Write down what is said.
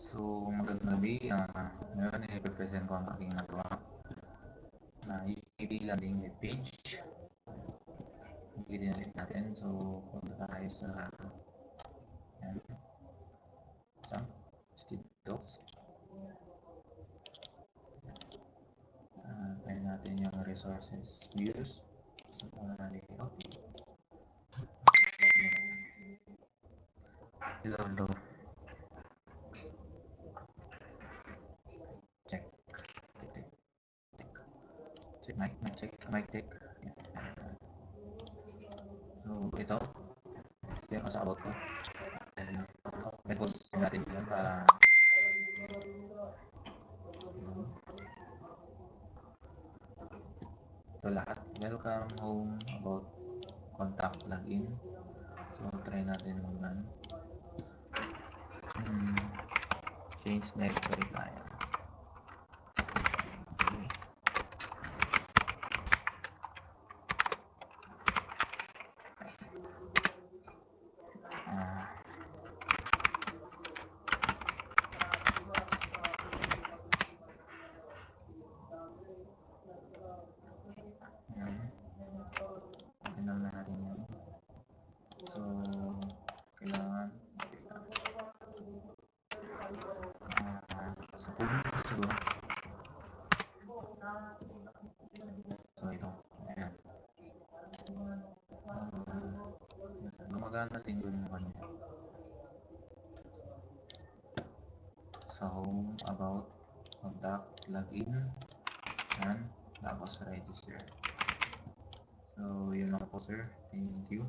So, magandang gabi. Ngayon, i-present ko ang aking nagawa na UTP landing web page. Piliin ulit natin. So, punta tayo sa Steve Docs. Tayo natin yung resources views. So, layout. Hello. Check mic check. So, ito yung sa about ko. May post natin yun para ito lahat. Welcome home, about contact login. So, try natin mag-run. Change next reply. Tingnan natin yun. So, kailangan sa home siguro. So, ito. Ayan. Gumagana din dun yung kanya. Sa home, about, contact, login, and tapos register. So, yun lang po sir. Thank you.